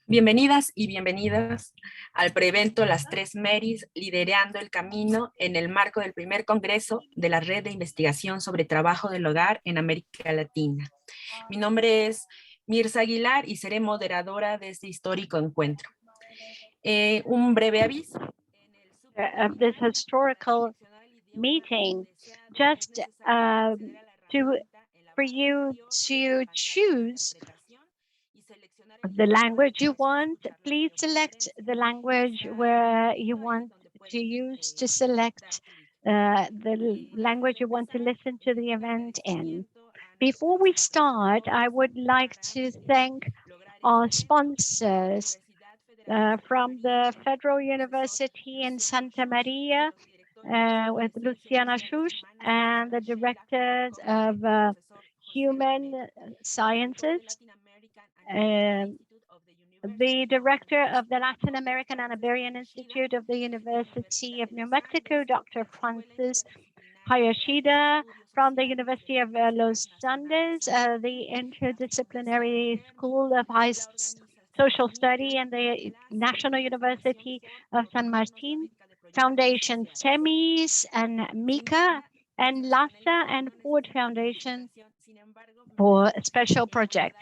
Bienvenidas y bienvenidas al preevento Las Tres Marys, liderando el camino en el marco del primer congreso de la Red de Investigación sobre Trabajo del Hogar en América Latina. Mi nombre es Mirza Aguilar y seré moderadora de este histórico encuentro. Un breve aviso. Of this historical meeting, just for you to choose the language you want. Please select the language where you want to use to select the language you want to listen to the event in. Before we start, I would like to thank our sponsors from the Federal University in Santa Maria with Luciana Schusch and the directors of Human Sciences, the director of the Latin American and Iberian Institute of the University of New Mexico, Dr. Francis Hayashida, from the University of Los Andes, the Interdisciplinary School of High Social Study and the National University of San Martin, Foundation SEMIS and MICA, and LASA and Ford Foundation for a special project.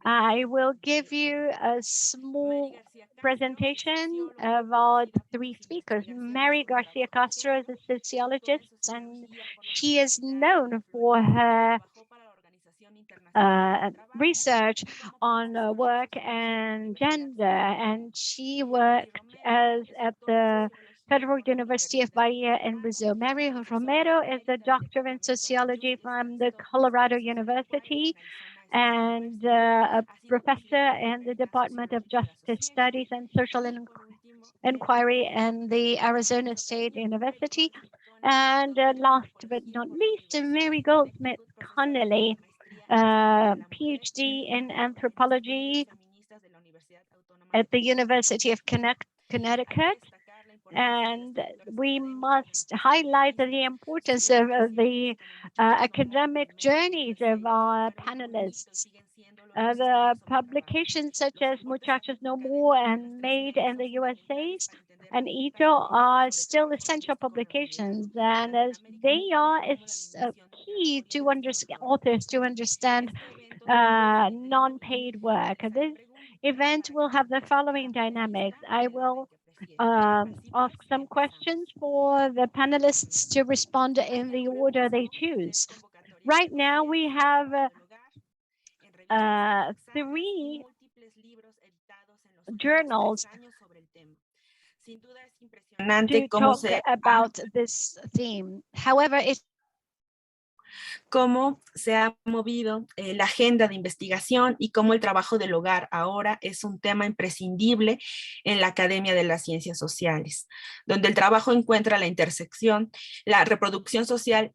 I will give you a small presentation of our three speakers. Mary Garcia Castro is a sociologist, and she is known for her research on work and gender, and she worked at the Federal University of Bahia in Brazil. Mary Romero is a doctor in sociology from the Colorado University and a professor in the Department of Justice Studies and Social Inquiry in the Arizona State University. And last but not least, Mary Goldsmith Connolly, PhD in anthropology at the University of Connecticut. And we must highlight the importance of the academic journeys of our panelists. The publications such as Muchachas No More and Maid in the USA and ITO are still essential publications, and as they are, it's key to authors to understand non-paid work. This event will have the following dynamics. I will ask some questions for the panelists to respond in the order they choose. Right now, we have three journals to talk about this theme. However, cómo se ha movido la agenda de investigación y cómo el trabajo del hogar ahora es un tema imprescindible en la Academia de las Ciencias Sociales, donde el trabajo encuentra la intersección, la reproducción social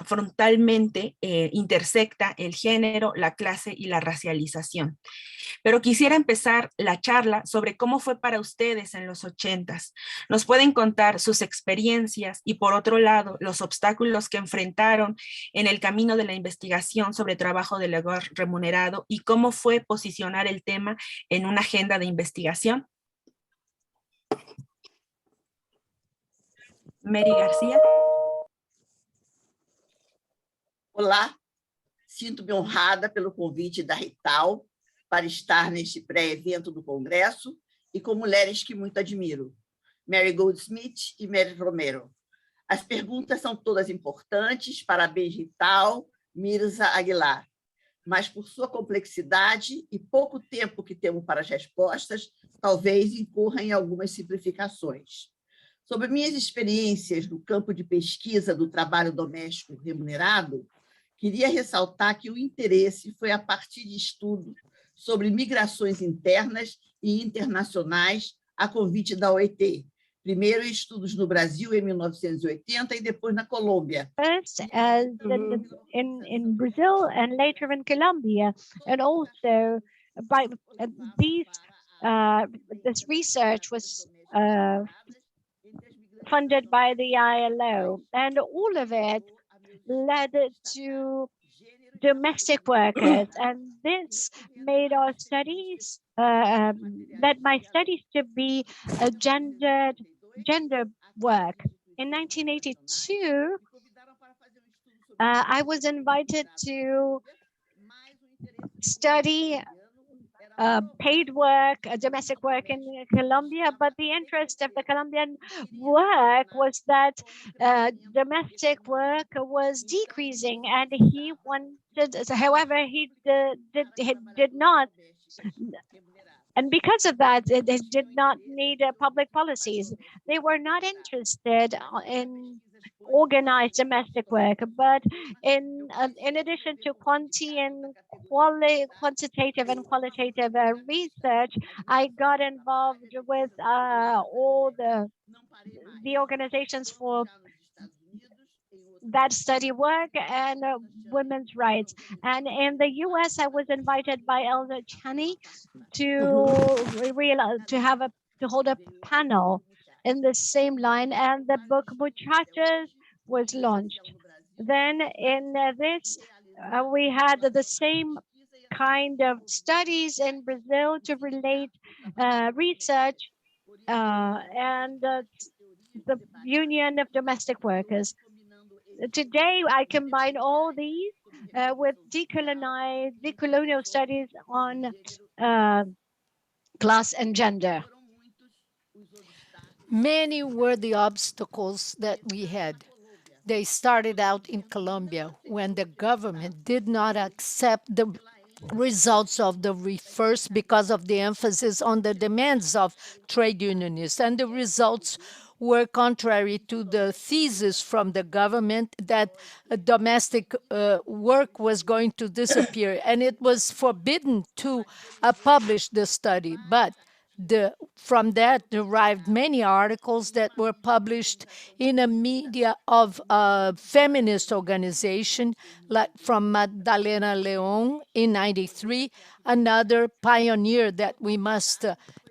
frontalmente intersecta el género, la clase y la racialización. Pero quisiera empezar la charla sobre cómo fue para ustedes en los 80s. Nos pueden contar sus experiencias y, por otro lado, los obstáculos que enfrentaron en el camino de la investigación sobre trabajo del hogar remunerado y cómo fue posicionar el tema en una agenda de investigación. Mary Garcia. Olá, sinto-me honrada pelo convite da RITHAL para estar neste pré-evento do Congresso e com mulheres que muito admiro, Mary Goldsmith e Mary Romero. As perguntas são todas importantes, parabéns RITHAL, Mirza Aguilar, mas por sua complexidade e pouco tempo que temos para as respostas, talvez incorra em algumas simplificações. Sobre minhas experiências no campo de pesquisa do trabalho doméstico remunerado, queria ressaltar que o interesse foi a partir de estudos sobre migrações internas e internacionais a convite da OIT. Primeiro, estudos no Brasil em 1980 e depois na Colômbia. First, in Brazil and later in Colombia, and also by this research was funded by the ILO, and all of it led to domestic workers, and this made our studies, led my studies to be a gender work. In 1982, I was invited to study paid work, domestic work in Colombia, but the interest of the Colombian work was that domestic work was decreasing, and he wanted, however, he did not, and because of that, they did not need public policies. They were not interested in organized domestic work, but in addition to quantitative and qualitative research, I got involved with all the organizations for that study work and women's rights. And in the US, I was invited by Elder Chaney to hold a panel in the same line, and the book Muchachas was launched. Then in this, we had the same kind of studies in Brazil to relate research and the Union of Domestic Workers. Today, I combine all these with decolonial studies on class and gender. Many were the obstacles that we had. They started out in Colombia when the government did not accept the results of the first because of the emphasis on the demands of trade unionists, and the results were contrary to the thesis from the government that domestic work was going to disappear, and it was forbidden to publish the study. But from that derived many articles that were published in a media of feminist organization, like from Madalena Leon in '93, another pioneer that we must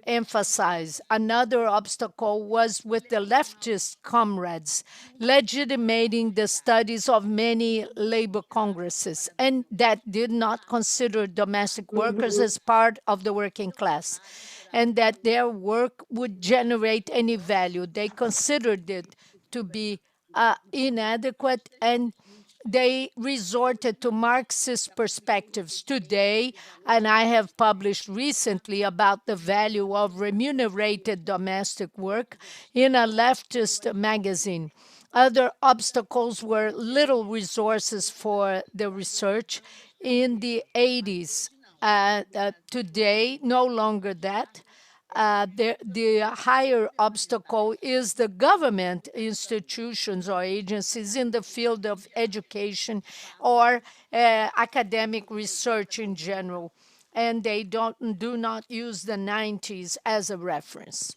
emphasize. Another obstacle was with the leftist comrades, legitimating the studies of many labor congresses, and that did not consider domestic workers as part of the working class, and that their work would generate any value. They considered it to be inadequate, and they resorted to Marxist perspectives today, and I have published recently about the value of remunerated domestic work in a leftist magazine. Other obstacles were little resources for the research in the 80s. Today, no longer that. The higher obstacle is the government institutions or agencies in the field of education or academic research in general, and they do not use the 90s as a reference.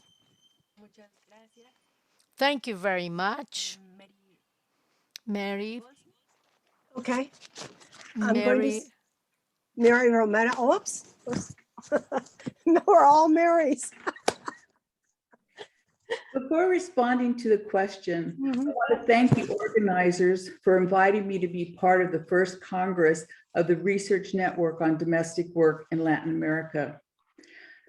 Thank you very much, Mary. Okay. Mary Romero. Oops. No, we're all Marys. Before responding to the question, I want to thank the organizers for inviting me to be part of the first Congress of the Research Network on Domestic Work in Latin America.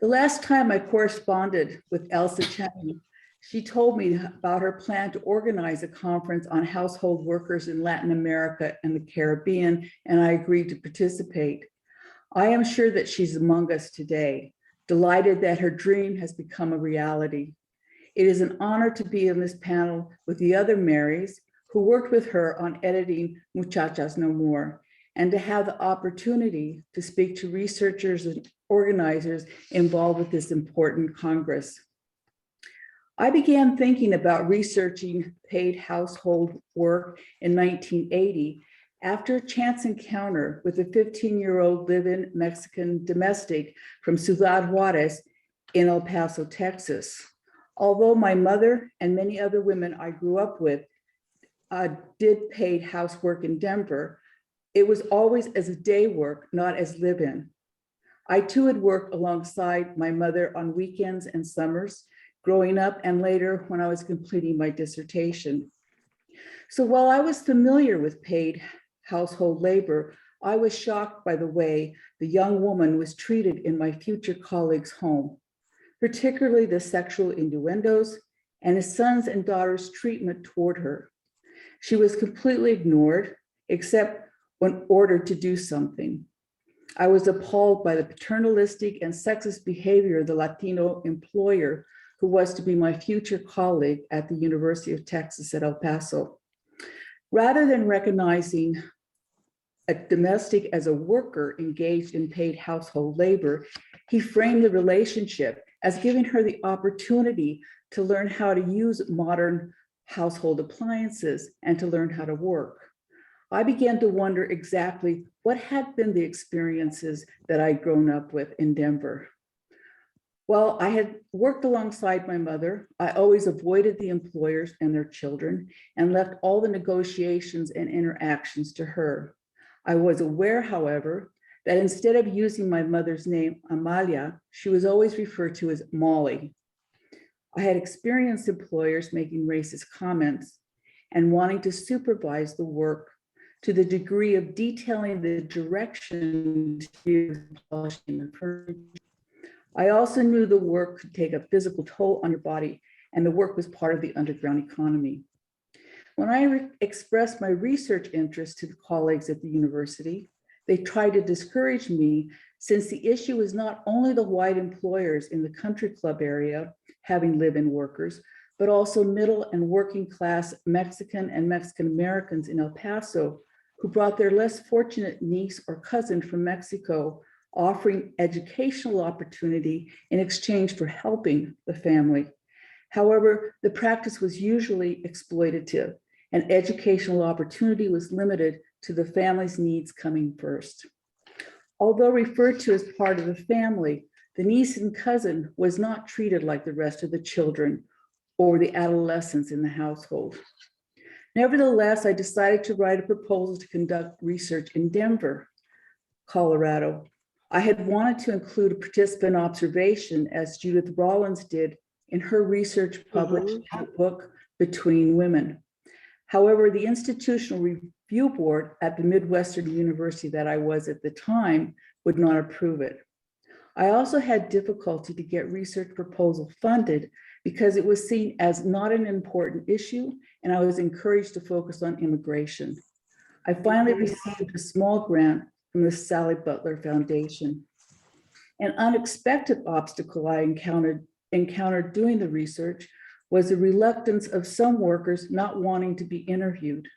The last time I corresponded with Elsa Chaney, she told me about her plan to organize a conference on household workers in Latin America and the Caribbean, and I agreed to participate. I am sure that she's among us today, delighted that her dream has become a reality. It is an honor to be in this panel with the other Marys who worked with her on editing Muchachas No More, and to have the opportunity to speak to researchers and organizers involved with this important Congress. I began thinking about researching paid household work in 1980 after a chance encounter with a 15-year-old live-in Mexican domestic from Ciudad Juarez in El Paso, Texas. Although my mother and many other women I grew up with did paid housework in Denver, it was always as a day work, not as live-in. I too had worked alongside my mother on weekends and summers, growing up and later when I was completing my dissertation. So while I was familiar with paid household labor, I was shocked by the way the young woman was treated in my future colleague's home, particularly the sexual innuendos and his sons and daughters' treatment toward her. She was completely ignored, except when ordered to do something. I was appalled by the paternalistic and sexist behavior of the Latino employer who was to be my future colleague at the University of Texas at El Paso. Rather than recognizing a domestic as a worker engaged in paid household labor, he framed the relationship as giving her the opportunity to learn how to use modern household appliances and to learn how to work. I began to wonder exactly what had been the experiences that I'd grown up with in Denver. Well, I had worked alongside my mother. I always avoided the employers and their children and left all the negotiations and interactions to her. I was aware, however, that instead of using my mother's name, Amalia, she was always referred to as Molly. I had experienced employers making racist comments and wanting to supervise the work to the degree of detailing the direction to polishing the furniture. I also knew the work could take a physical toll on your body, and the work was part of the underground economy. When I expressed my research interest to the colleagues at the university, they tried to discourage me since the issue was not only the white employers in the country club area having live-in workers, but also middle and working class Mexican and Mexican Americans in El Paso who brought their less fortunate niece or cousin from Mexico, offering educational opportunity in exchange for helping the family. However, the practice was usually exploitative, and educational opportunity was limited to the family's needs coming first. Although referred to as part of the family, the niece and cousin was not treated like the rest of the children or the adolescents in the household. Nevertheless, I decided to write a proposal to conduct research in Denver, Colorado. I had wanted to include a participant observation as Judith Rollins did in her research published book, Between Women. However, the Institutional Review Board at the Midwestern University that I was at the time would not approve it. I also had difficulty to get research proposal funded because it was seen as not an important issue, and I was encouraged to focus on immigration. I finally received a small grant from the Sally Butler Foundation. An unexpected obstacle I encountered doing the research was the reluctance of some workers not wanting to be interviewed.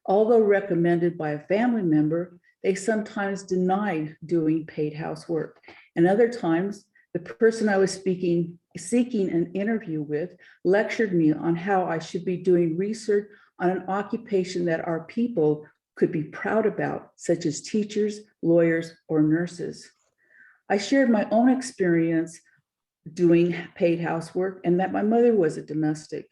Although recommended by a family member, they sometimes denied doing paid housework. And other times, the person I was seeking an interview with lectured me on how I should be doing research on an occupation that our people could be proud about, such as teachers, lawyers, or nurses. I shared my own experience doing paid housework and that my mother was a domestic.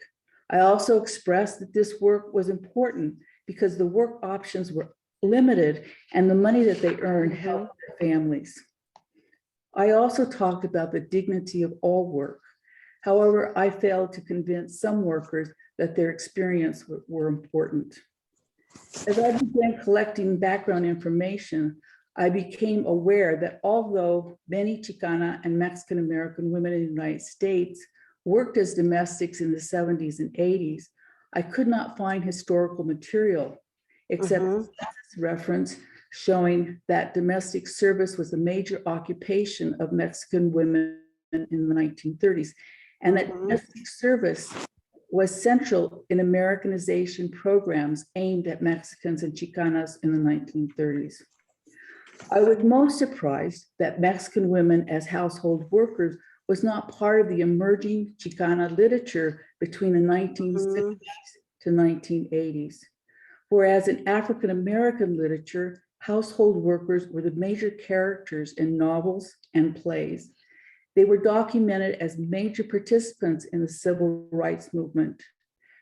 I also expressed that this work was important because the work options were limited and the money that they earned helped their families. I also talked about the dignity of all work. However, I failed to convince some workers that their experience were important. As I began collecting background information, I became aware that although many Chicana and Mexican American women in the United States worked as domestics in the 70s and 80s, I could not find historical material except a reference showing that domestic service was a major occupation of Mexican women in the 1930s, and that domestic service was central in Americanization programs aimed at Mexicans and Chicanas in the 1930s. I was most surprised that Mexican women as household workers was not part of the emerging Chicana literature between the 1960s to 1980s. Whereas in African-American literature, household workers were the major characters in novels and plays. They were documented as major participants in the civil rights movement.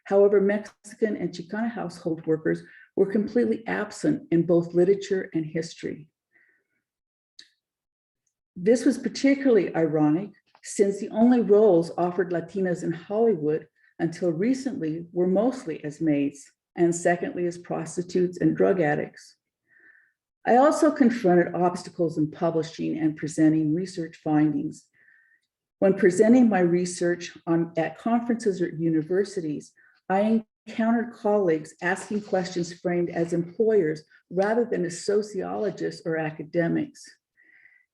However, Mexican and Chicana household workers were completely absent in both literature and history. This was particularly ironic since the only roles offered Latinas in Hollywood until recently were mostly as maids, and secondly as prostitutes and drug addicts. I also confronted obstacles in publishing and presenting research findings. When presenting my research at conferences or universities, I encountered colleagues asking questions framed as employers rather than as sociologists or academics.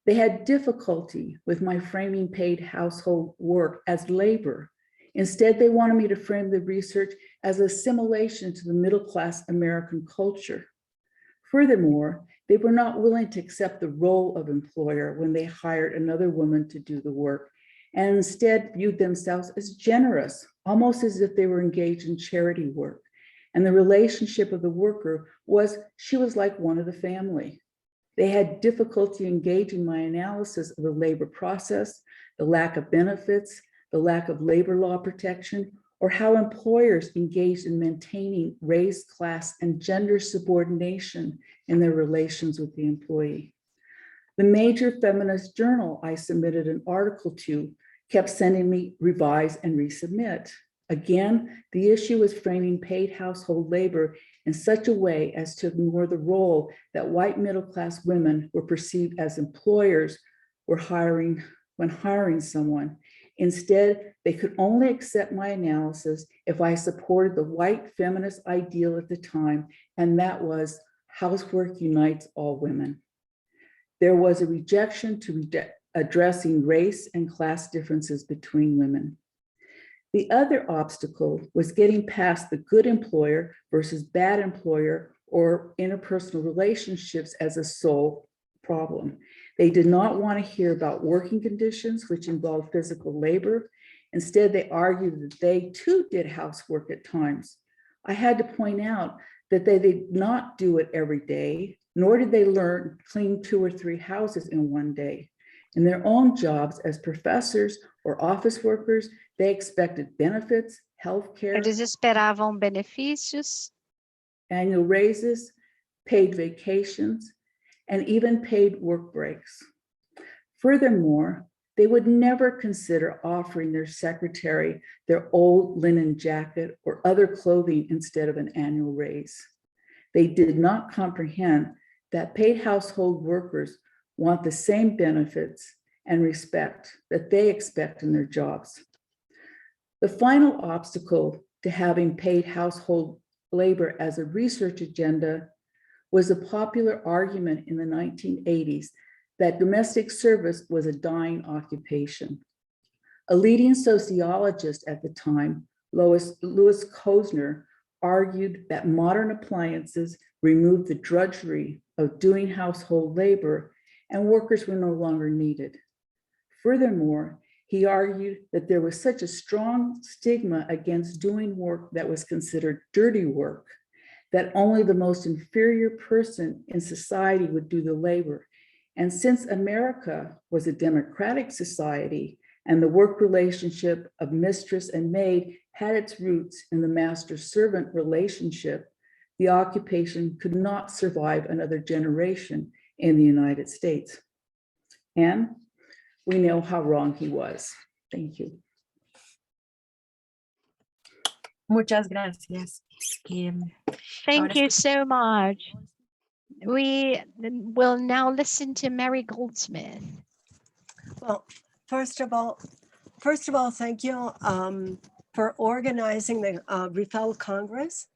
They had difficulty with my framing paid household work as labor. Instead, they wanted me to frame the research as assimilation to the middle-class American culture. Furthermore, they were not willing to accept the role of employer when they hired another woman to do the work, and instead viewed themselves as generous, almost as if they were engaged in charity work. And the relationship of the worker was, she was like one of the family. They had difficulty engaging my analysis of the labor process, the lack of benefits, the lack of labor law protection, or how employers engaged in maintaining race, class, and gender subordination in their relations with the employee. The major feminist journal I submitted an article to kept sending me revise and resubmit. Again, the issue was framing paid household labor in such a way as to ignore the role that white middle-class women were perceived as employers when hiring someone. Instead, they could only accept my analysis if I supported the white feminist ideal at the time, and that was housework unites all women. There was a rejection to addressing race and class differences between women. The other obstacle was getting past the good employer versus bad employer or interpersonal relationships as a sole problem. They did not want to hear about working conditions, which involved physical labor. Instead, they argued that they too did housework at times. I had to point out that they did not do it every day, nor did they learn to clean 2 or 3 houses in one day. In their own jobs as professors or office workers, they expected benefits, health care, Eles esperavam benefícios, annual raises, paid vacations, and even paid work breaks. Furthermore, they would never consider offering their secretary their old linen jacket or other clothing instead of an annual raise. They did not comprehend that paid household workers want the same benefits and respect that they expect in their jobs. The final obstacle to having paid household labor as a research agenda was a popular argument in the 1980s that domestic service was a dying occupation. A leading sociologist at the time, Louis Kozner, argued that modern appliances removed the drudgery of doing household labor and workers were no longer needed. Furthermore, he argued that there was such a strong stigma against doing work that was considered dirty work that only the most inferior person in society would do the labor. And since America was a democratic society and the work relationship of mistress and maid had its roots in the master-servant relationship, the occupation could not survive another generation in the United States. And we know how wrong he was. Thank you. Muchas gracias. Thank you so much. We will now listen to Mary Goldsmith. Well, first of all, thank you for organizing the RITHAL Congress,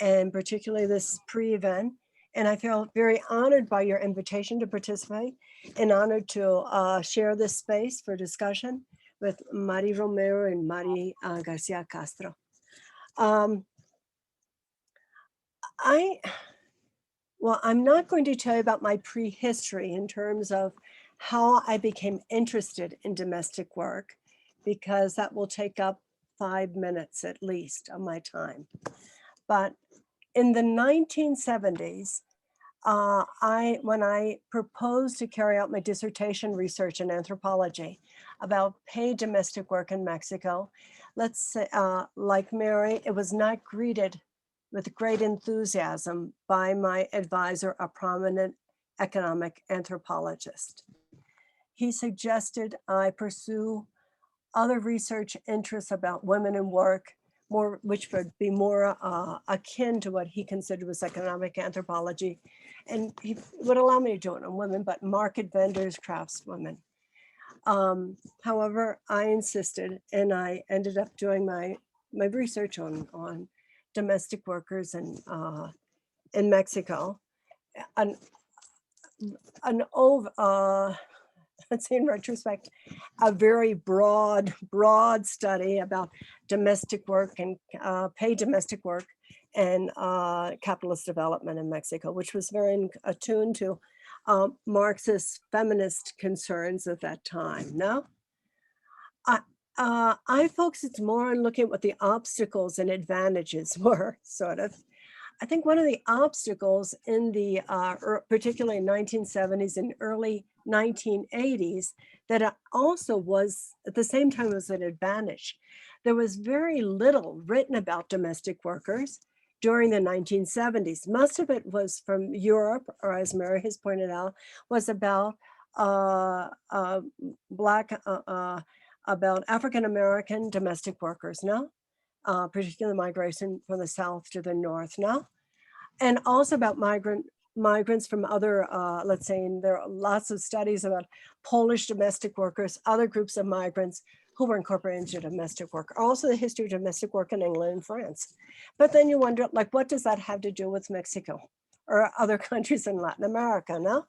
and particularly this pre-event. And I feel very honored by your invitation to participate and honored to share this space for discussion with Mary Romero and Mary Garcia Castro. I'm not going to tell you about my prehistory in terms of how I became interested in domestic work, because that will take up 5 minutes at least of my time. But in the 1970s, when I proposed to carry out my dissertation research in anthropology about paid domestic work in Mexico, let's say, like Mary, it was not greeted with great enthusiasm by my advisor, a prominent economic anthropologist. He suggested I pursue other research interests about women in work, which would be more akin to what he considered was economic anthropology. And he would allow me to do it on women, but market vendors, craftswomen. However, I insisted, and I ended up doing my research on domestic workers in Mexico. Let's say in retrospect, a very broad study about domestic work and paid domestic work and capitalist development in Mexico, which was very attuned to Marxist feminist concerns at that time. No, I focused more on looking at what the obstacles and advantages were, sort of. I think one of the obstacles in the, particularly 1970s and early 1980s, that also was at the same time was an advantage. There was very little written about domestic workers during the 1970s. Most of it was from Europe, or as Mary has pointed out, was about about African-American domestic workers, no? Particularly migration from the South to the North, no? And also about migrants from other, let's say, there are lots of studies about Polish domestic workers, other groups of migrants who were incorporated into domestic work. Also the history of domestic work in England and France. But then you wonder, like, what does that have to do with Mexico or other countries in Latin America, no?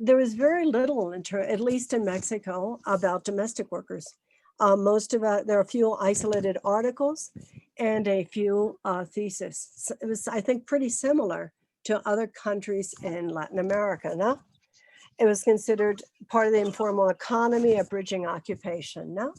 There was very little, at least in Mexico, about domestic workers. Most of it, there are a few isolated articles and a few theses. So it was, I think, pretty similar to other countries in Latin America, no? It was considered part of the informal economy, a bridging occupation, no?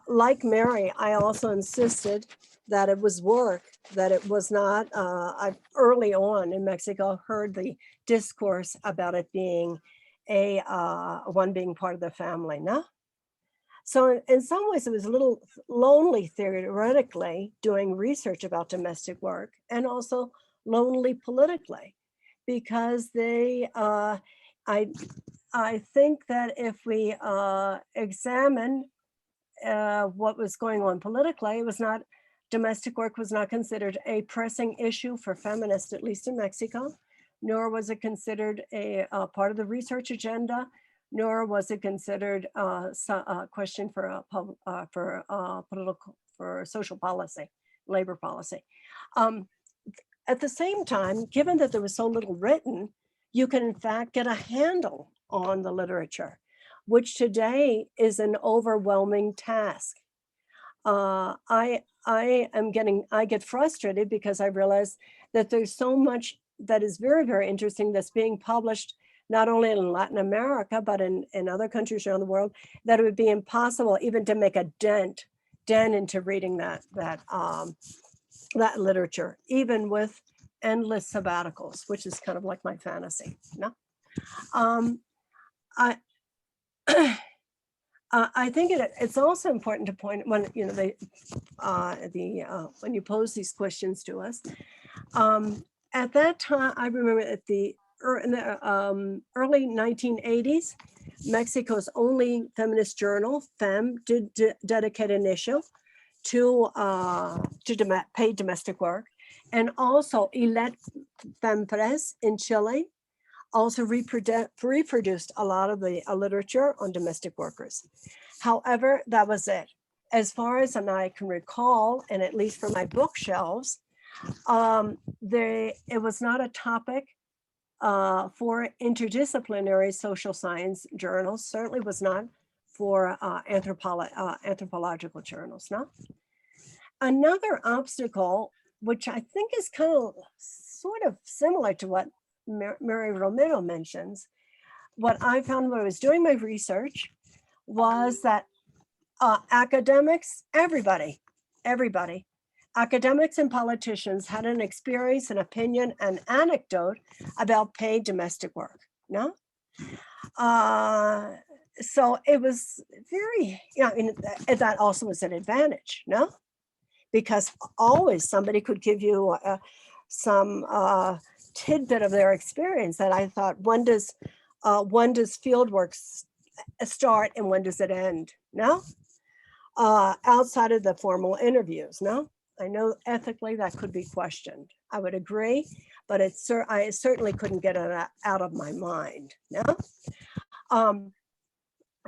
Like Mary, I also insisted that it was work, that it was not, I early on in Mexico heard the discourse about it being one being part of the family, no? So in some ways it was a little lonely theoretically doing research about domestic work, and also lonely politically, because I think that if we examine what was going on politically, it was not, domestic work was not considered a pressing issue for feminists, at least in Mexico, nor was it considered a part of the research agenda, nor was it considered a question for social policy, labor policy. At the same time, given that there was so little written, you can in fact get a handle on the literature, which today is an overwhelming task. I get frustrated because I realize that there's so much that is very, very interesting that's being published not only in Latin America, but in other countries around the world, that it would be impossible even to make a dent into reading that literature, even with endless sabbaticals, which is kind of like my fantasy. No? I think it's also important to point when when you pose these questions to us. At that time, I remember in the early 1980s, Mexico's only feminist journal, Femme, did dedicate an issue to paid domestic work, and also Ilet Fempres in Chile also reproduced a lot of the literature on domestic workers. However, that was it. As far as I can recall, and at least for my bookshelves, it was not a topic for interdisciplinary social science journals, certainly was not for anthropological journals, no? Another obstacle, which I think is kind of sort of similar to what Mary Romero mentions, what I found when I was doing my research was that academics, everybody, academics and politicians had an experience, an opinion, an anecdote about paid domestic work, no? So it was very, that also was an advantage, no? Because always somebody could give you some tidbit of their experience that I thought, when does field work start and when does it end, no? Outside of the formal interviews, no? I know ethically that could be questioned. I would agree, but I certainly couldn't get it out of my mind, no?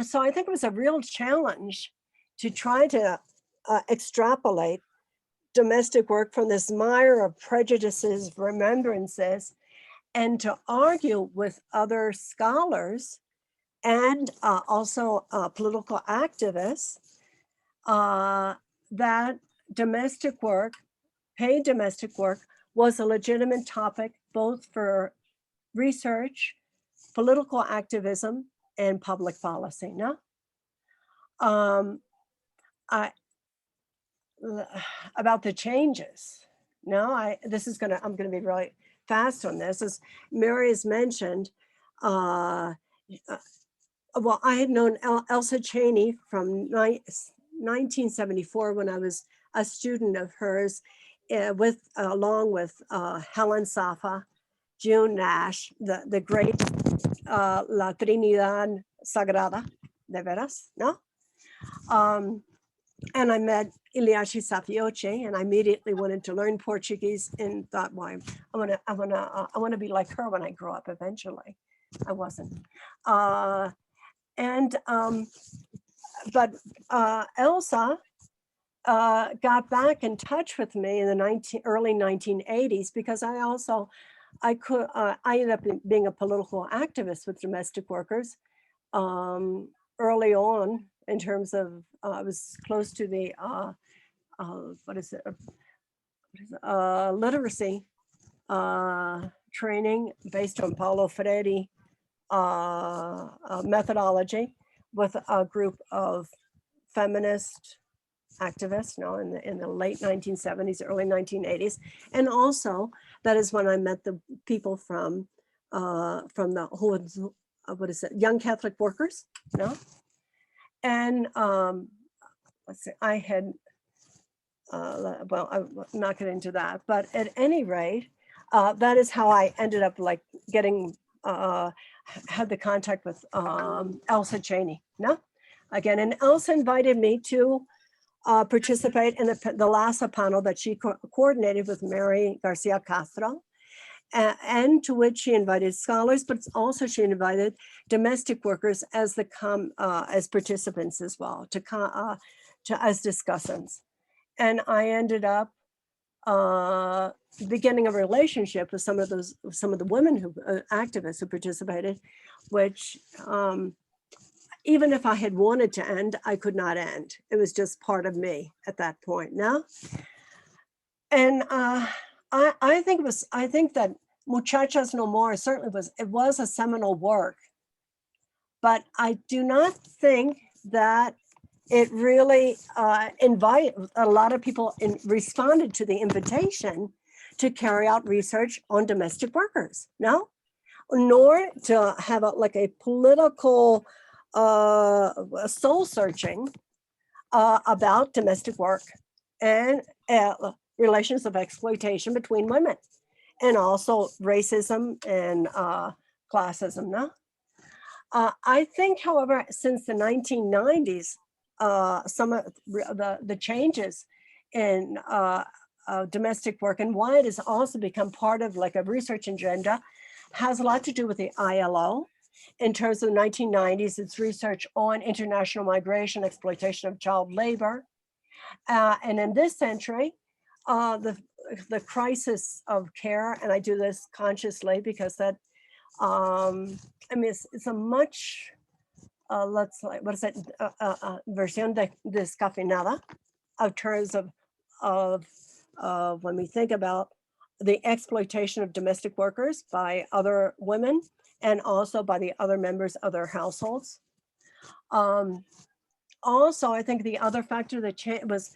So I think it was a real challenge to try to extrapolate domestic work from this mire of prejudices, remembrances, and to argue with other scholars and also political activists that domestic work, paid domestic work, was a legitimate topic both for research, political activism, and public policy, no? About the changes, no, I'm gonna be really fast on this. As Mary has mentioned, well, I had known Elsa Chaney from 1974 when I was a student of hers, along with Helen Safa, June Nash, the great La Trinidad Sagrada, de veras, no? And I met Iliashi Safioche, and I immediately wanted to learn Portuguese and thought, well, I want to be like her when I grow up eventually. I wasn't. But Elsa got back in touch with me in the early 1980s because I ended up being a political activist with domestic workers early on, in terms of I was close to the literacy training based on Paulo Freire methodology with a group of feminist activists, in the late 1970s, early 1980s, and also that is when I met the people from the Young Catholic Workers, and let's see, I had well, I'm not getting into that, but at any rate, that is how I ended up like getting had the contact with Elsa Chaney, again, and Elsa invited me to participate in the LASA panel that she coordinated with Mary Garcia Castro, and to which she invited scholars, but also she invited domestic workers as as participants as well, as discussants. And I ended up beginning a relationship with some of the women activists who participated, which even if I had wanted to end, I could not end. It was just part of me at that point. And I think that Muchachas No More certainly was a seminal work, but I do not think that it really invited a lot of people responded to the invitation to carry out research on domestic workers, nor to have a political soul searching about domestic work and relations of exploitation between women, and also racism and classism. I think, however, since the 1990s, some of the changes in domestic work and why it has also become part of like a research agenda has a lot to do with the ILO. In terms of the 1990s, it's research on international migration, exploitation of child labor. And in this century, the crisis of care, and I do this consciously because that, I mean, it's a much, let's like, what is it, versión descafeinada of terms of when we think about the exploitation of domestic workers by other women and also by the other members of their households. Also, I think the other factor that was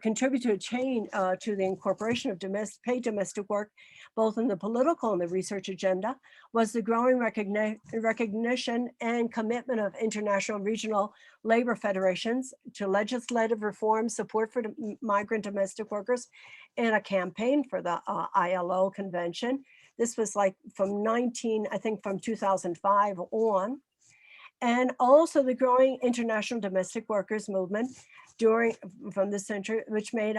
contributed to the incorporation of paid domestic work, both in the political and the research agenda, was the growing recognition and commitment of international regional labor federations to legislative reform, support for migrant domestic workers, and a campaign for the ILO convention. This was like from 2005 on. and also the growing international domestic workers movement from the century, which made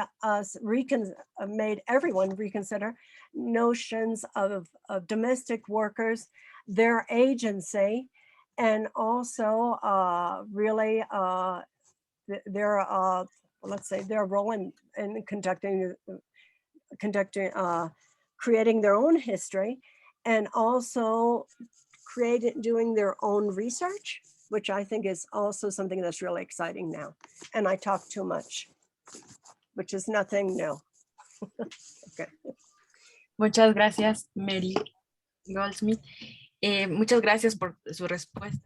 made everyone reconsider notions of domestic workers, their agency, and also really their let's say their role in creating their own history, and also doing their own research, which I think is also something that's really exciting now. And I talk too much, which is nothing new. Okay. Muchas gracias, Mary Goldsmith. Muchas gracias por su respuesta.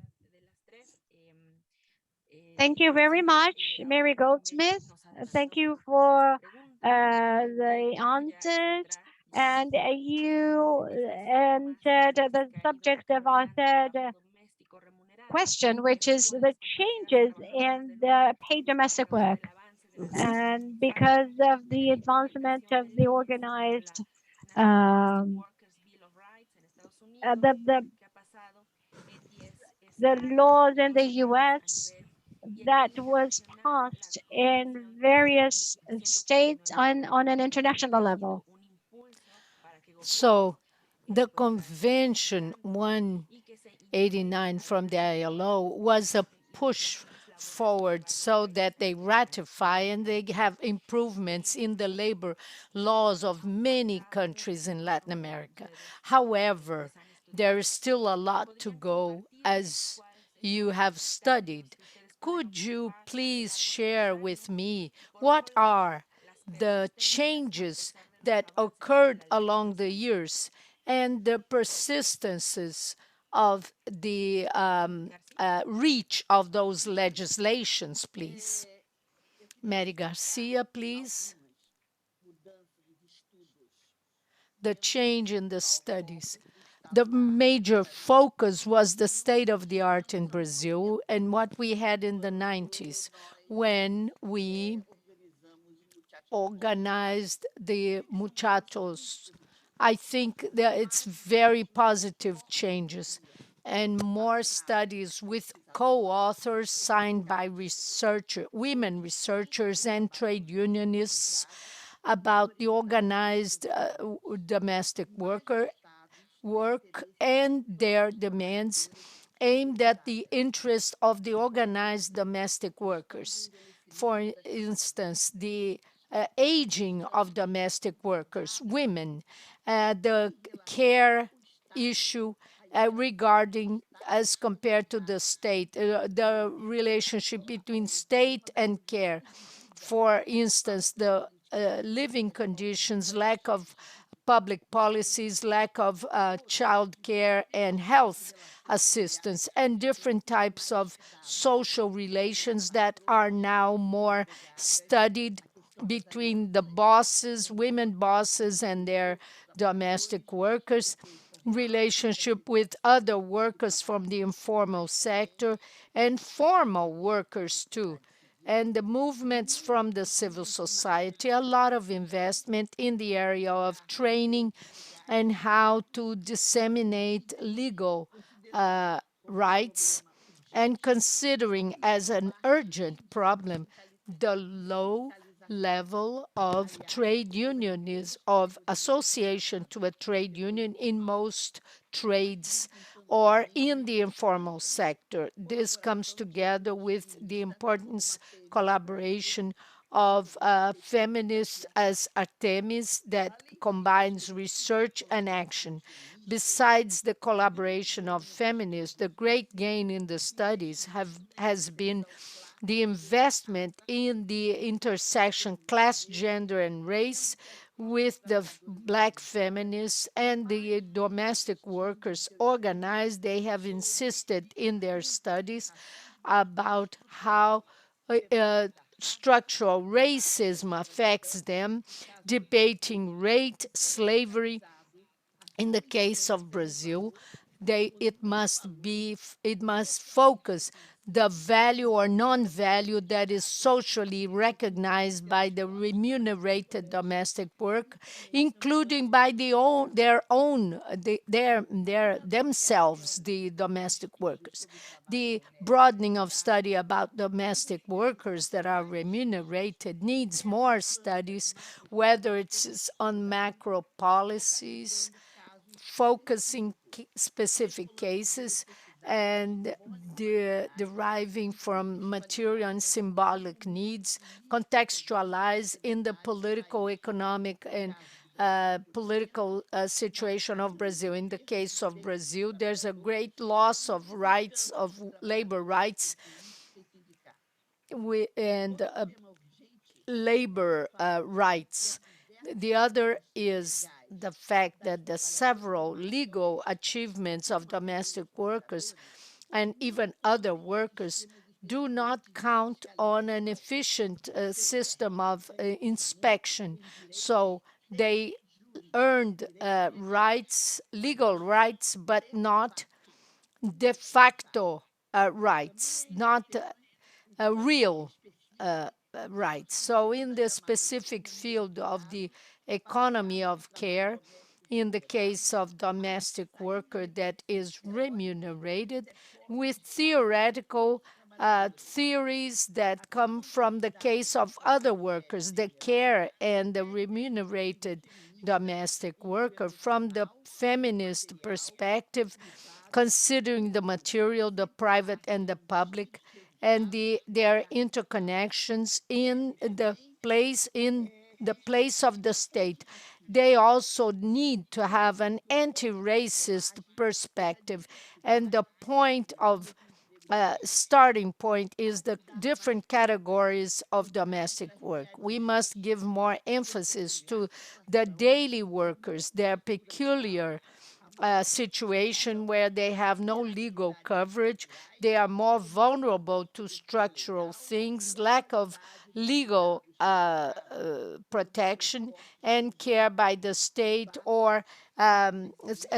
Thank you very much, Mary Goldsmith. Thank you for the answers. And you entered the subject of our third question, which is the changes in the paid domestic work. And because of the advancement of the organized the laws in the US that was passed in various states on an international level. So the Convention 189 from the ILO was a push forward so that they ratify and they have improvements in the labor laws of many countries in Latin America. However, there is still a lot to go as you have studied. Could you please share with me what are the changes that occurred along the years and the persistences of the reach of those legislations, please? Mary Garcia, please. The change in the studies. The major focus was the state of the art in Brazil and what we had in the 90s when we organized the Muchachos. I think that it's very positive changes and more studies with co-authors signed by women researchers and trade unionists about the organized domestic work and their demands aimed at the interest of the organized domestic workers. For instance, the aging of domestic workers, women, the care issue regarding as compared to the state, the relationship between state and care. For instance, the living conditions, lack of public policies, lack of child care and health assistance, and different types of social relations that are now more studied between the bosses, women bosses and their domestic workers, relationship with other workers from the informal sector and formal workers too, and the movements from the civil society, a lot of investment in the area of training and how to disseminate legal rights, and considering as an urgent problem the low level of trade unionism, of association to a trade union in most trades or in the informal sector. This comes together with the importance collaboration of feminists as Artemis that combines research and action. Besides the collaboration of feminists, the great gain in the studies has been the investment in the intersection class, gender, and race with the Black feminists and the domestic workers organized. They have insisted in their studies about how structural racism affects them, debating rape, slavery. In the case of Brazil, it must focus the value or non-value that is socially recognized by the remunerated domestic work, including by themselves, the domestic workers. The broadening of study about domestic workers that are remunerated needs more studies, whether it's on macro policies, focusing specific cases, and deriving from material and symbolic needs, contextualized in the political, economic, and political situation of Brazil. In the case of Brazil, there's a great loss of rights, of labor rights, and labor rights. The other is the fact that the several legal achievements of domestic workers and even other workers do not count on an efficient system of inspection. So they earned rights, legal rights, but not de facto rights, not real rights. So in the specific field of the economy of care, in the case of domestic worker that is remunerated, with theoretical theories that come from the case of other workers, the care and the remunerated domestic worker, from the feminist perspective, considering the material, the private and the public, and their interconnections in the place of the state. They also need to have an anti-racist perspective, and the point of starting point is the different categories of domestic work. We must give more emphasis to the daily workers, their peculiar situation where they have no legal coverage. They are more vulnerable to structural things, lack of legal protection and care by the state, or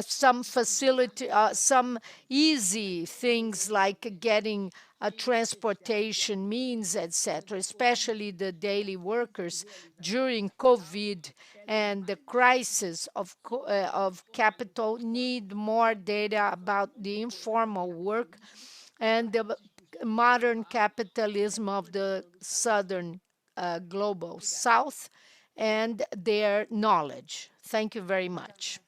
some facility, some easy things like getting a transportation means, etc., especially the daily workers during COVID and the crisis of capital, need more data about the informal work and the modern capitalism of the southern global south and their knowledge. Thank you very much.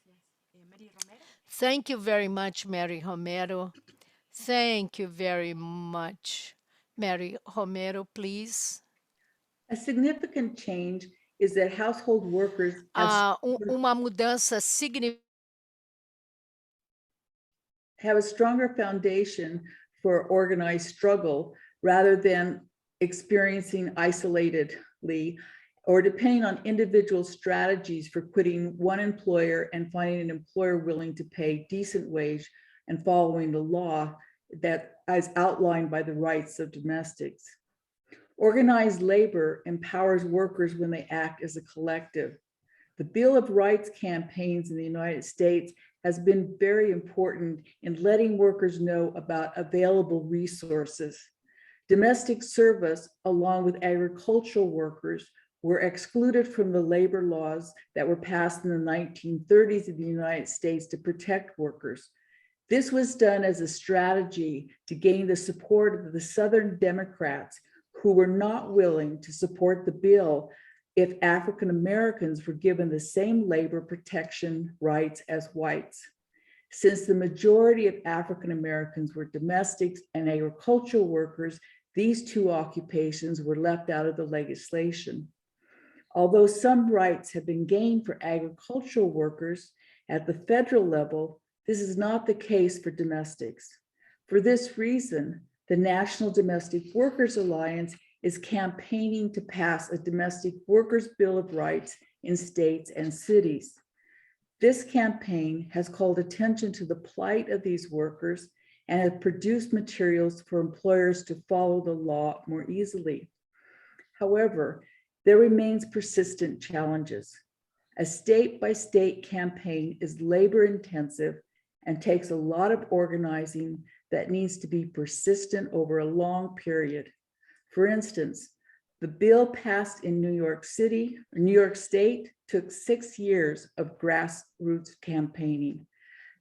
Thank you very much, Mary Romero. Thank you very much. Mary Romero, please. A significant change is that household workers have Uma mudança significativa a stronger foundation for organized struggle rather than experiencing isolatedly or depending on individual strategies for quitting one employer and finding an employer willing to pay decent wage and following the law that is outlined by the rights of domestics. Organized labor empowers workers when they act as a collective. The Bill of Rights campaigns in the United States has been very important in letting workers know about available resources. Domestic service, along with agricultural workers, were excluded from the labor laws that were passed in the 1930s in the United States to protect workers. This was done as a strategy to gain the support of the Southern Democrats, who were not willing to support the bill if African Americans were given the same labor protection rights as whites. Since the majority of African Americans were domestics and agricultural workers, these two occupations were left out of the legislation. Although some rights have been gained for agricultural workers at the federal level, this is not the case for domestics. For this reason, the National Domestic Workers Alliance is campaigning to pass a Domestic Workers Bill of Rights in states and cities. This campaign has called attention to the plight of these workers and has produced materials for employers to follow the law more easily. However, there remains persistent challenges. A state-by-state campaign is labor-intensive and takes a lot of organizing that needs to be persistent over a long period. For instance, the bill passed in New York State took 6 years of grassroots campaigning.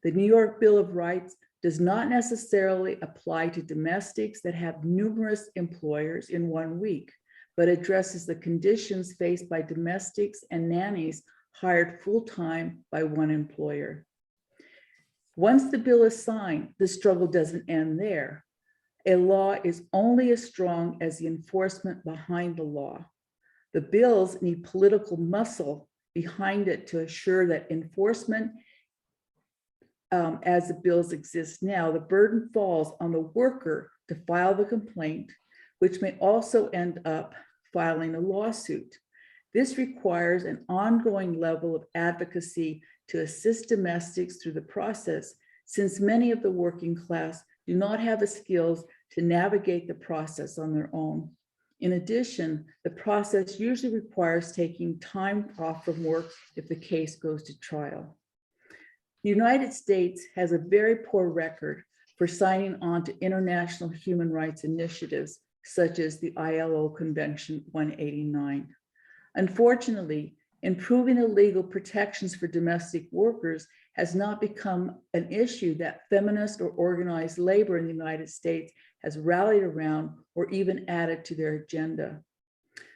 The New York Bill of Rights does not necessarily apply to domestics that have numerous employers in 1 week, but addresses the conditions faced by domestics and nannies hired full-time by one employer. Once the bill is signed, the struggle doesn't end there. A law is only as strong as the enforcement behind the law. The bills need political muscle behind it to assure that enforcement, as the bills exist now, the burden falls on the worker to file the complaint, which may also end up filing a lawsuit. This requires an ongoing level of advocacy to assist domestics through the process, since many of the working class do not have the skills to navigate the process on their own. In addition, the process usually requires taking time off from work if the case goes to trial. The United States has a very poor record for signing on to international human rights initiatives, such as the ILO Convention 189. Unfortunately, improving the legal protections for domestic workers has not become an issue that feminist or organized labor in the United States has rallied around or even added to their agenda.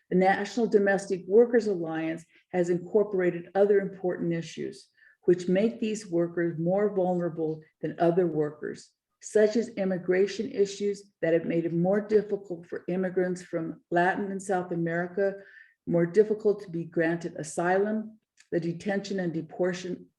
The National Domestic Workers Alliance has incorporated other important issues, which make these workers more vulnerable than other workers, such as immigration issues that have made it more difficult for immigrants from Latin and South America, more difficult to be granted asylum, the detention and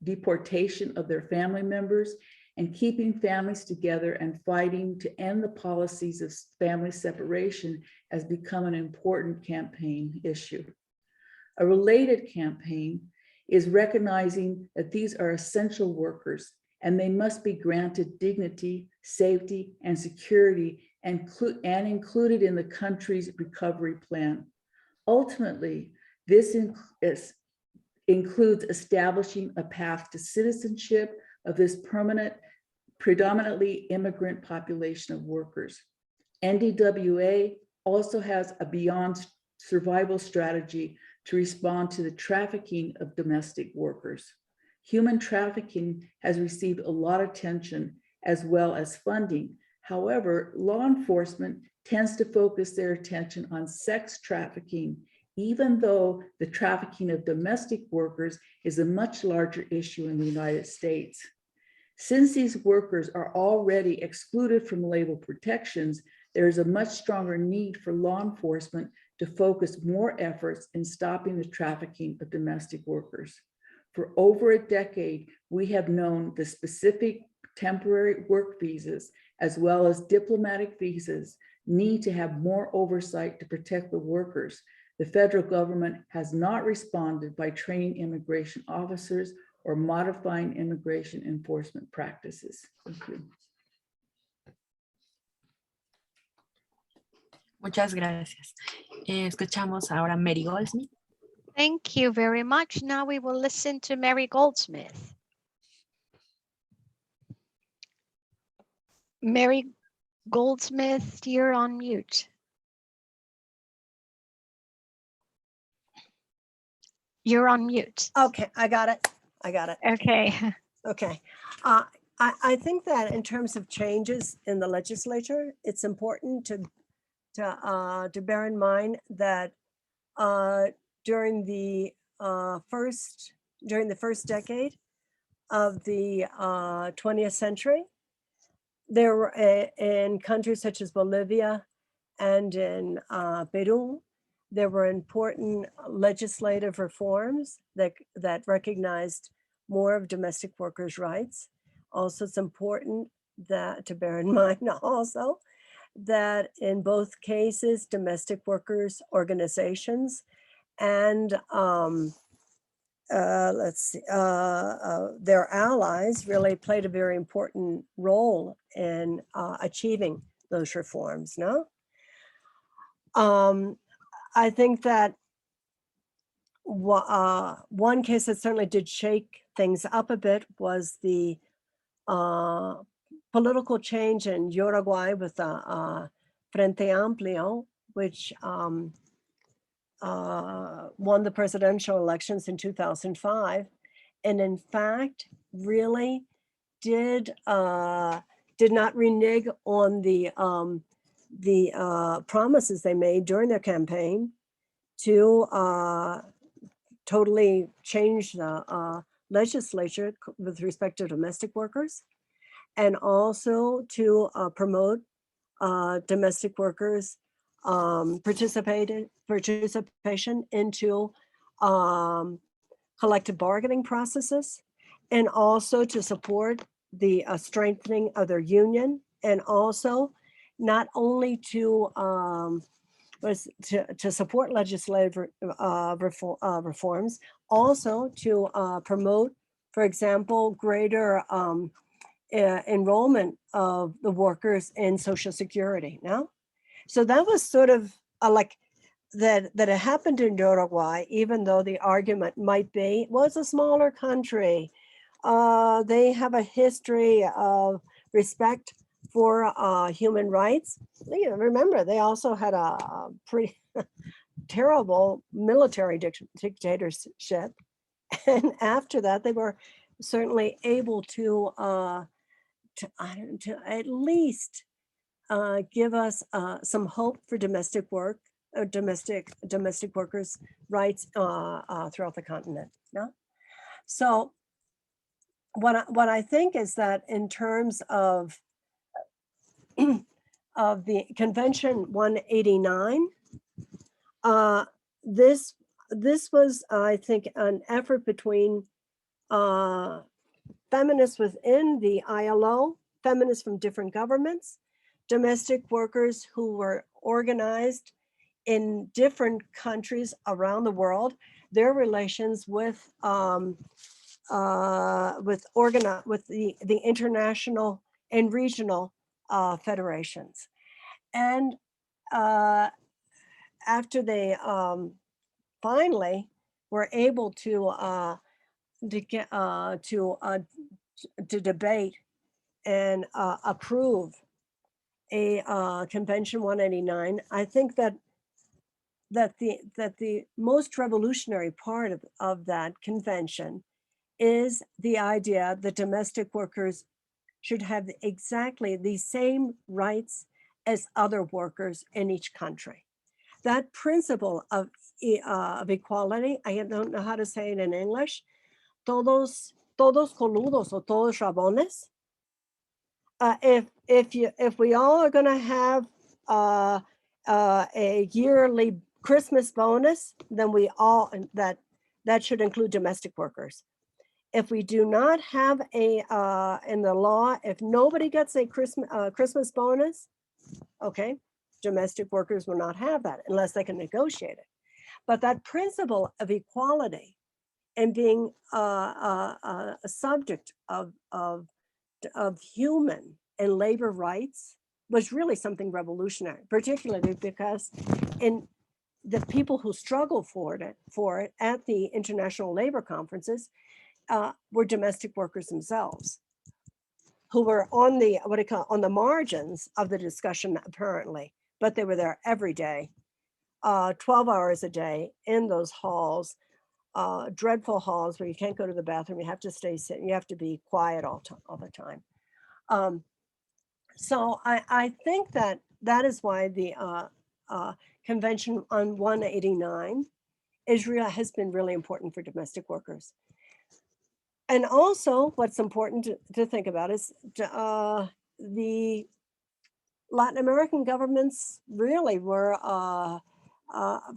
deportation of their family members, and keeping families together and fighting to end the policies of family separation has become an important campaign issue. A related campaign is recognizing that these are essential workers and they must be granted dignity, safety, and security and included in the country's recovery plan. Ultimately, this includes establishing a path to citizenship of this predominantly immigrant population of workers. NDWA also has a beyond survival strategy to respond to the trafficking of domestic workers. Human trafficking has received a lot of attention as well as funding. However, law enforcement tends to focus their attention on sex trafficking, even though the trafficking of domestic workers is a much larger issue in the United States. Since these workers are already excluded from labor protections, there is a much stronger need for law enforcement to focus more efforts in stopping the trafficking of domestic workers. For over a decade, we have known the specific temporary work visas, as well as diplomatic visas, need to have more oversight to protect the workers. The federal government has not responded by training immigration officers or modifying immigration enforcement practices. Thank you. Muchas gracias. Escuchamos ahora a Mary Goldsmith. Thank you very much. Now we will listen to Mary Goldsmith. Mary Goldsmith, you're on mute. You're on mute. Okay, I got it. Okay. Okay. I think that in terms of changes in the legislature, it's important to bear in mind that during the first decade of the 20th century, there were in countries such as Bolivia and in Peru, there were important legislative reforms that recognized more of domestic workers' rights. Also, it's important to bear in mind also that in both cases, domestic workers organizations and their allies really played a very important role in achieving those reforms, no? I think that one case that certainly did shake things up a bit was the political change in Uruguay with Frente Amplio, which won the presidential elections in 2005, and in fact really did not renege on the promises they made during their campaign to totally change the legislature with respect to domestic workers, and also to promote domestic workers participation into collective bargaining processes, and also to support the strengthening of their union, and also not only to support legislative reforms, also to promote, for example, greater enrollment of the workers in Social Security. No, so that was sort of like that it happened in Uruguay, even though the argument might be, well, it's a smaller country. They have a history of respect for human rights. You know, remember, they also had a pretty terrible military dictatorship. And after that, they were certainly able to at least give us some hope for domestic work, domestic workers' rights throughout the continent. No? So what I think is that in terms of the Convention 189, this was, I think, an effort between feminists within the ILO, feminists from different governments, domestic workers who were organized in different countries around the world, their relations with the international and regional federations. And after they finally were able to debate and approve a Convention 189, I think that the most revolutionary part of that convention is the idea that domestic workers should have exactly the same rights as other workers in each country. That principle of equality, I don't know how to say it in English, todos coludos o todos rabones. If we all are going to have a yearly Christmas bonus, then we all that should include domestic workers. If we do not have a in the law, if nobody gets a Christmas bonus, okay, domestic workers will not have that unless they can negotiate it. But that principle of equality and being a subject of human and labor rights was really something revolutionary, particularly because in the people who struggle for it at the international labor conferences were domestic workers themselves, who were on the on the margins of the discussion apparently, but they were there every day, 12 hours a day in those halls, dreadful halls where you can't go to the bathroom, you have to stay sitting, you have to be quiet all the time. So I think that is why the Convention on 189 has been really important for domestic workers. And also what's important to think about is the Latin American governments really were,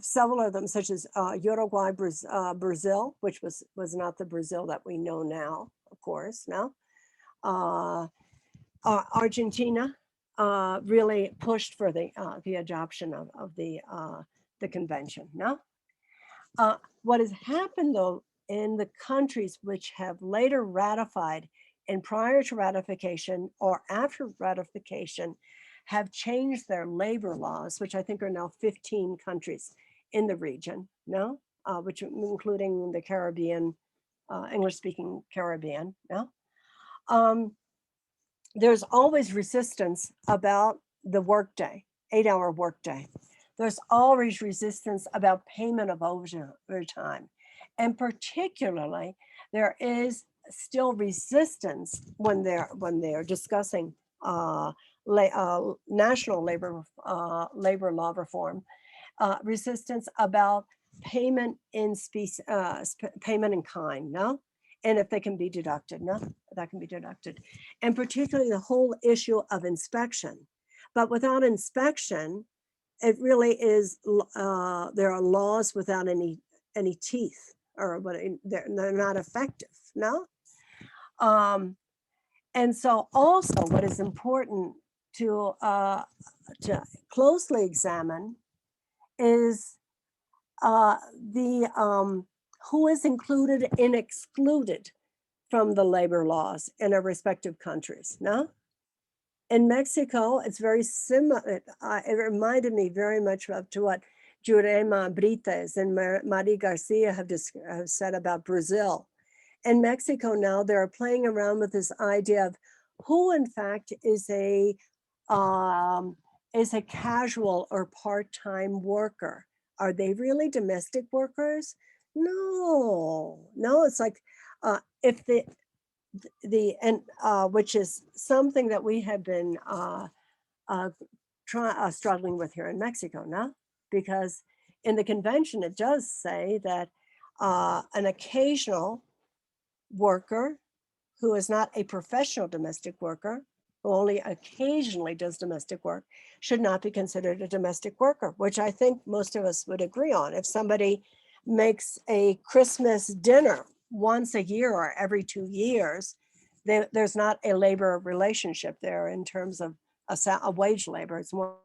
several of them, such as Uruguay, Brazil, which was not the Brazil that we know now, of course, now. Argentina really pushed for the adoption of the convention. No, what has happened though in the countries which have later ratified and prior to ratification or after ratification have changed their labor laws, which I think are now 15 countries in the region. No, which including the Caribbean, English-speaking Caribbean. No. there's always resistance about the workday, 8-hour workday. There's always resistance about payment of overtime. And particularly, there is still resistance when they're discussing national labor law reform, resistance about payment in payment in kind, no? And if they can be deducted, no, that can be deducted. And particularly the whole issue of inspection. But without inspection, it really is, there are laws without any teeth, or what they're not effective, no? And so also what is important to closely examine is who is included and excluded from the labor laws in our respective countries, no? In Mexico, it's very similar. It reminded me very much of to what Jurema Brites and Mary Garcia have said about Brazil. In Mexico now, they're playing around with this idea of who in fact is a casual or part-time worker. Are they really domestic workers? No, it's like if which is something that we have been struggling with here in Mexico, no? Because in the convention, it does say that an occasional worker who is not a professional domestic worker, who only occasionally does domestic work, should not be considered a domestic worker, which I think most of us would agree on. If somebody makes a Christmas dinner once a year or every 2 years, there's not a labor relationship there in terms of a wage labor. It's more